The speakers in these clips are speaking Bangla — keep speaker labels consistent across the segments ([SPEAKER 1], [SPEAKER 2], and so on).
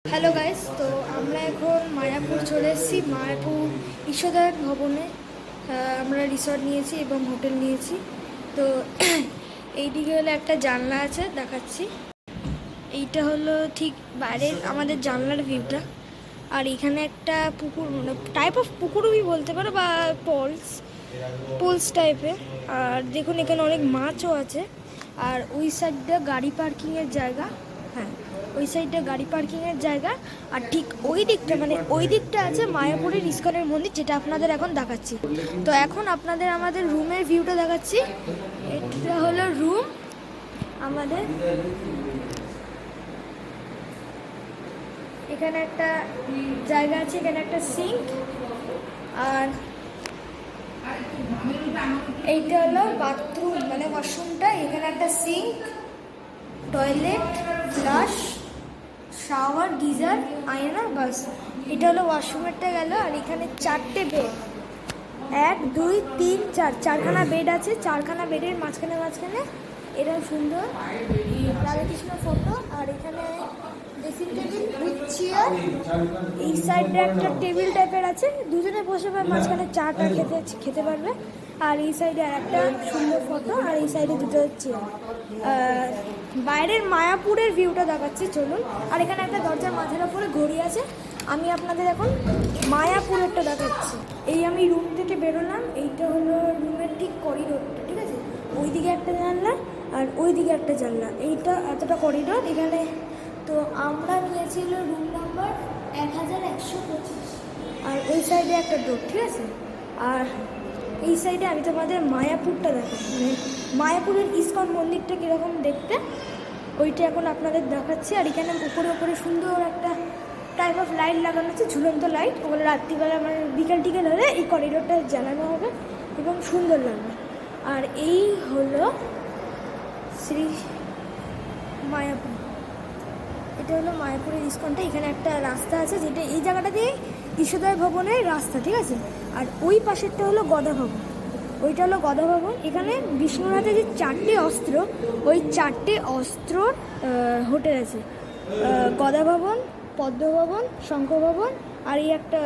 [SPEAKER 1] হ্যালো গাইস, তো আমরা এখন মায়াপুর চলে এসেছি। মায়াপুর ঈশ্বরদায়ক ভবনে আমরা রিসর্ট নিয়েছি এবং হোটেল নিয়েছি। তো এইদিকে হলো একটা জানলা আছে, দেখাচ্ছি। এইটা হলো ঠিক বাইরের আমাদের জানলার ভিউটা। আর এখানে একটা পুকুর, মানে টাইপ অফ পুকুরই বলতে পারো, বা পোলস টাইপের। আর দেখুন এখানে অনেক মাছও আছে। আর ওই সাইডটা গাড়ি পার্কিংয়ের জায়গা। হ্যাঁ, ওই সাইডটা গাড়ি পার্কিংয়ের জায়গা। আর ঠিক ওই দিকটা, মানে ওই দিকটা আছে মায়াপুরের ইস্কনের মন্দির, যেটা আপনাদের এখন দেখাচ্ছি। তো এখন আপনাদের আমাদের রুমের ভিউটা দেখাচ্ছি। এটা হলো রুম আমাদের। এখানে একটা জায়গা আছে, এখানে একটা সিঙ্ক। আর এইটা হলো বাথরুম, মানে ওয়াশরুমটা। এখানে একটা sink, toilet, flush, shower, geyser, আয়না, বাস। এটা হলো ওয়াশরুমেরটা গেল। আর এখানে 4টে বেড, 1 2 3 4, 4খানা বেড আছে। 4খানা বেডের মাঝখানে এরকম সুন্দর রাধাকৃষ্ণ ফটো। আর এখানে ড্রেসিং টেবিল উইথ চেয়ার। এই সাইডে একটা টেবিল টাইপের আছে, দুজনে বসে মাঝখানে চাটা খেতে পারবে। আর এই সাইডে আর একটা সুন্দর ফটো। আর এই সাইডে দুটো চেয়ার। বাইরের মায়াপুরের ভিউটা দেখাচ্ছি, চলুন। আর এখানে একটা দরজার মাথার ওপরে ঘড়ি আছে। আমি আপনাদের এখন মায়াপুরেরটা দেখাচ্ছি। এই আমি রুম থেকে বেরোলাম, এইটা হলো রুমের ঠিক করিডোরটা, ঠিক আছে। ওইদিকে একটা জানলা আর ওইদিকে একটা জানলা, এইটা এতটা করিডোর এখানে। তো আমরা নিয়েছিল রুম নাম্বার 1125। আর ওই সাইডে একটা ডোর, ঠিক আছে। আর এই সাইডে আমি তোমাদের মায়াপুরটা দেখাই, মানে মায়াপুরের ইস্কন মন্দিরটা কীরকম দেখতে, ওইটা এখন আপনাদের দেখাচ্ছি। আর এখানে উপরে সুন্দর একটা টাইপ অফ লাইট লাগানো আছে, ঝুলন্ত লাইট। ওগুলো রাত্রিবেলা, মানে বিকেল টিকেল হলে এই করিডোরটা জ্বালানো হবে এবং সুন্দর লাগবে। আর এই হলো শ্রী মায়াপুর। এটা হলো মায়াপুরের ইস্কনটা। এখানে একটা রাস্তা আছে, যেটা এই জায়গাটা দিয়ে ঈশ্বরদায় ভবনের রাস্তা, ঠিক আছে। আর ওই পাশেরটা হলো গদা ভবন, ওইটা হলো গদা ভবন। এখানে বিষ্ণুনাথের যে 4টে অস্ত্র, ওই 4টে অস্ত্রর হোটেল আছে। গদা ভবন, পদ্ম ভবন, শঙ্খ ভবন, আর এই একটা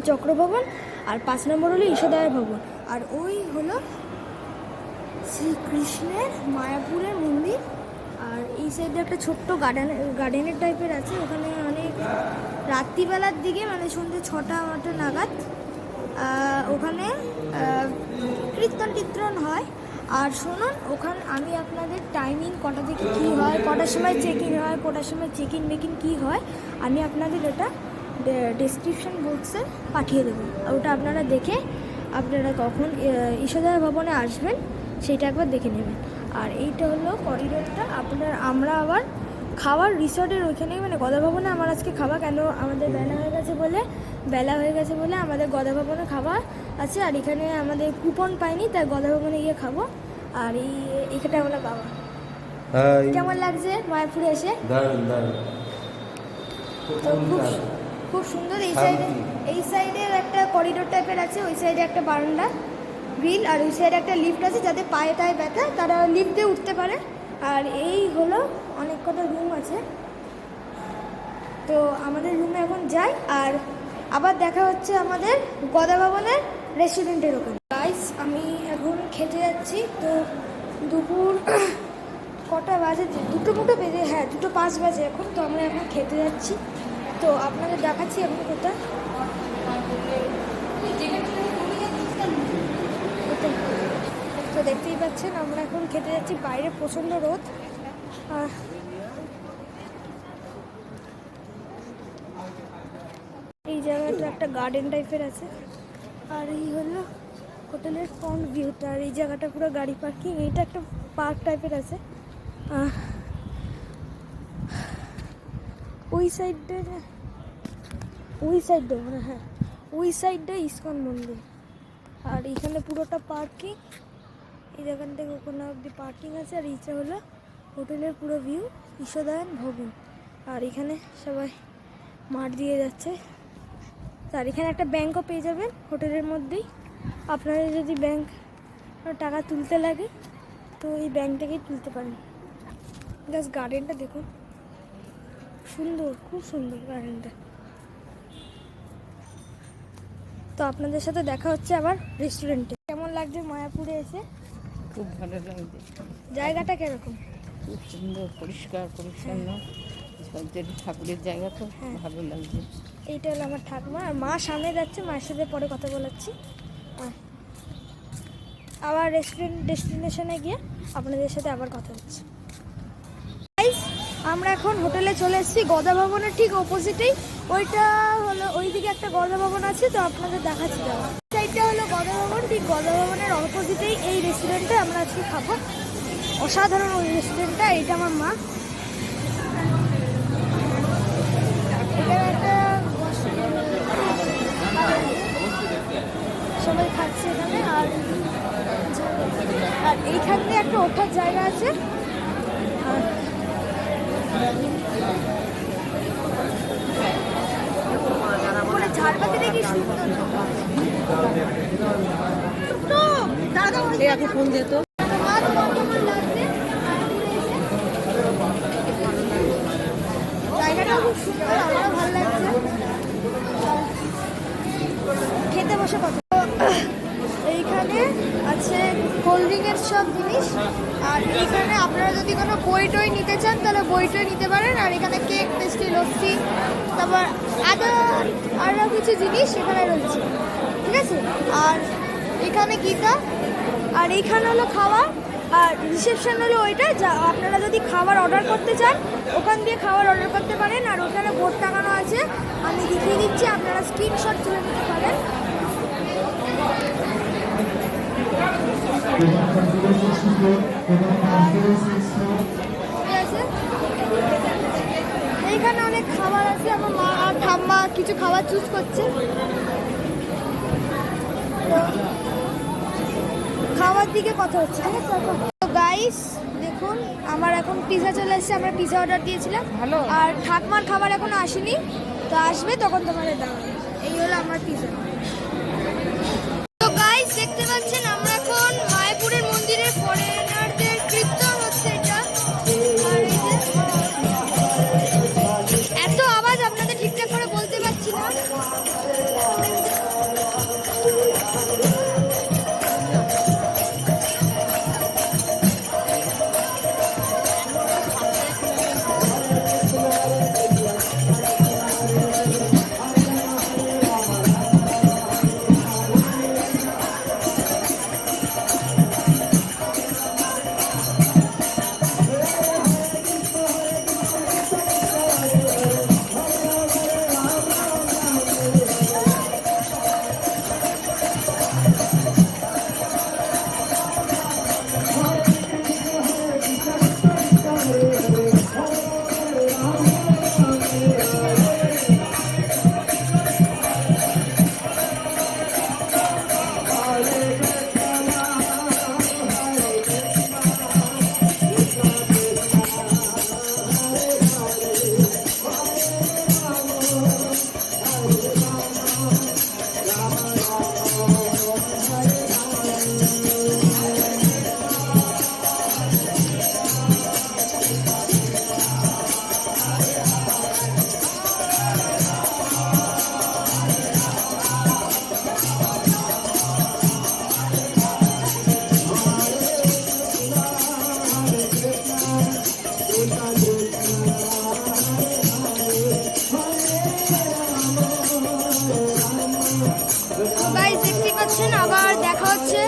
[SPEAKER 1] চক্র ভবন। আর 5 নম্বর হলো ঈশ্বরদায় ভবন। আর ওই হলো শ্রীকৃষ্ণের মায়াপুরের মন্দির। আর এই সাইডে একটা ছোট্ট গার্ডেনের টাইপের আছে। ওখানে অনেক রাত্রিবেলার দিকে, মানে সন্ধ্যে 6টা নাগাদ ওখানে কীর্তন হয়। আর শুনুন, ওখানে আমি আপনাদের টাইমিং কটা থেকে কী হয়, কটার সময় চেক ইন হয়, কটার সময় চেক ইন মেকিং কী হয়, আমি আপনাদের এটা ডেসক্রিপশন বক্সে পাঠিয়ে দেবো। ওটা আপনারা দেখে আপনারা কখন ঈশ্বরদায় ভবনে আসবেন সেইটা একবার দেখে নেবেন। আর এইটা হলো করিডোরটা। আমরা আবার খাওয়ার রিসর্টের ওইখানেই, মানে গদা ভবনে আমার আজকে খাওয়া, কেন আমাদের বেলা হয়ে গেছে বলে আমাদের গদা ভবনে খাওয়া আছে। আর এখানে আমাদের কুপন পাইনি, তাই গদা ভবনে গিয়ে খাবো। আর এইখানটা হলো বাবা। কেমন লাগছে মায়াপুরে এসে? তো খুব সুন্দর। এই সাইডে একটা করিডোর টাইপের আছে, ওই সাইডে একটা বারান্দা গ্রিল। আর ওই সাইডে একটা লিফট আছে, যাতে পায়ে টায়ে ব্যথা তারা লিফট দিয়ে উঠতে পারে। আর এই হলো অনেক কটা রুম আছে। তো আমাদের রুমে এখন যাই, আর আবার দেখা হচ্ছে আমাদের গদা ভবনের রেস্টুরেন্টের ওখানে। গাইস, আমি এখন খেতে যাচ্ছি। তো দুপুর কটা বাজে? 2টো বেজে, হ্যাঁ 2:05 বাজে এখন। তো আমরা এখন খেতে যাচ্ছি। তো আপনাদের দেখাচ্ছি এখন কোথায়। তো দেখতেই পাচ্ছেন আমরা এখন খেতে যাচ্ছি। বাইরে প্রচণ্ড রোদ। এই জায়গাটা একটা গার্ডেন টাইপের আছে। আর এই হলো হোটেলের ফ্রন্ট ভিউটা। আর এই জায়গাটা পুরো গাড়ি পার্কিং। এইটা একটা পার্ক টাইপের আছে। ওই সাইডটা মানে, হ্যাঁ ওই সাইডটা ইস্কন মন্দির। আর এখানে পুরোটা পার্কিং। এই জায়গান থেকে ওখানে অব্দি পার্কিং আছে। আর এইটা হলো হোটেলের পুরো ভিউ, ঈশ্বরদায়ন ভবন। আর এখানে সবাই মাঠ দিয়ে যাচ্ছে। আর এখানে একটা ব্যাংকও পেয়ে যাবেন হোটেলের মধ্যেই। আপনাদের যদি ব্যাংক টাকা তুলতে লাগে, তো এই ব্যাংক থেকেই তুলতে পারেন। জাস্ট গার্ডেনটা দেখুন। সুন্দর, খুব সুন্দর গার্ডেনটা। তো আপনাদের সাথে দেখা হচ্ছে আবার রেস্টুরেন্টে। কেমন লাগছে মায়াপুরে এসে?
[SPEAKER 2] খুব ভালো লাগছে।
[SPEAKER 1] জায়গাটা কিরকম?
[SPEAKER 2] খুব সুন্দর, পরিষ্কার পরিচ্ছন্ন, ঠাকুরের জায়গা তো ভালো লাগছে।
[SPEAKER 1] এইটা হলো আমার ঠাকুমা, আর মা সামনে যাচ্ছে, মায়ের সাথে পরে কথা বলাচ্ছি। আবার ডেস্টিনেশনে গিয়ে আপনাদের সাথে আবার কথা হচ্ছে। আমরা এখন হোটেলে চলে এসেছি, গদা ভবনের ঠিক অপোজিটেই। ওইটা হলো, ওইদিকে একটা গদা ভবন আছে, তো আপনাদের দেখাচ্ছি। সাইডটা হলো গদা ভবন, ঠিক গদা ভবনের অপোজিটেই এই রেস্টুরেন্টে আমরা আজকে খাবো। অসাধারণ ওই রেস্টুরেন্টটা। এইটা আমার মা। এখানে একটা সবাই খাচ্ছে এখানে। আর এইখান দিয়ে একটা ওঠার জায়গা আছে। ঝাড়বাতিটা কি সুন্দর। দাদা
[SPEAKER 2] এখন ফোন যেত।
[SPEAKER 1] জায়গাটা খুব সুন্দর, আমারও ভালো লাগছে। খেতে বসে কত এইখানে আছে কোল্ড ড্রিঙ্কের সব জিনিস। আর এইখানে আপনারা যদি কোনো বই টই নিতে চান তাহলে বই টই নিতে পারেন। আর এখানে কেক, পেস্ট্রি, লস্যি, তারপর আরও কিছু জিনিস এখানে রয়েছে, ঠিক আছে। আর এখানে গীতা, আর এইখানে হলো খাওয়া, আর রিসেপশন হলো ওইটা। যা আপনারা যদি খাবার অর্ডার করতে চান ওখান দিয়ে খাবার অর্ডার করতে পারেন। আর ওখানে বোর্ড টাঙানো আছে, আমি দেখিয়ে দিচ্ছি, আপনারা স্ক্রিনশট তুলে নিতে পারেন। এইখানে অনেক খাবার আছে। আমার মা আর ঠাম্মা কিছু খাবার চুজ করছে। খাওয়ার দিকে কথা হচ্ছে, ঠিক আছে। তো গাইস দেখুন, আমার এখন পিৎজা চলে এসেছে। আমরা পিৎজা অর্ডার দিয়েছিলাম, আর ঠাকমার খাবার এখনো আসেনি, তো আসবে তখন তোমাদের দাও। এই হলো আমার পিৎজা। তো গাইস দেখতে পাচ্ছেন আমরা এখন মায়াপুরের মন্দিরের ফরেনারদের কীর্তন হচ্ছে এটা। আর এই যে এত আওয়াজ, আপনাদের ঠিকঠাক করে বলতে পারছি না। গাইস দেখতে পাচ্ছেন, আবার দেখা হচ্ছে।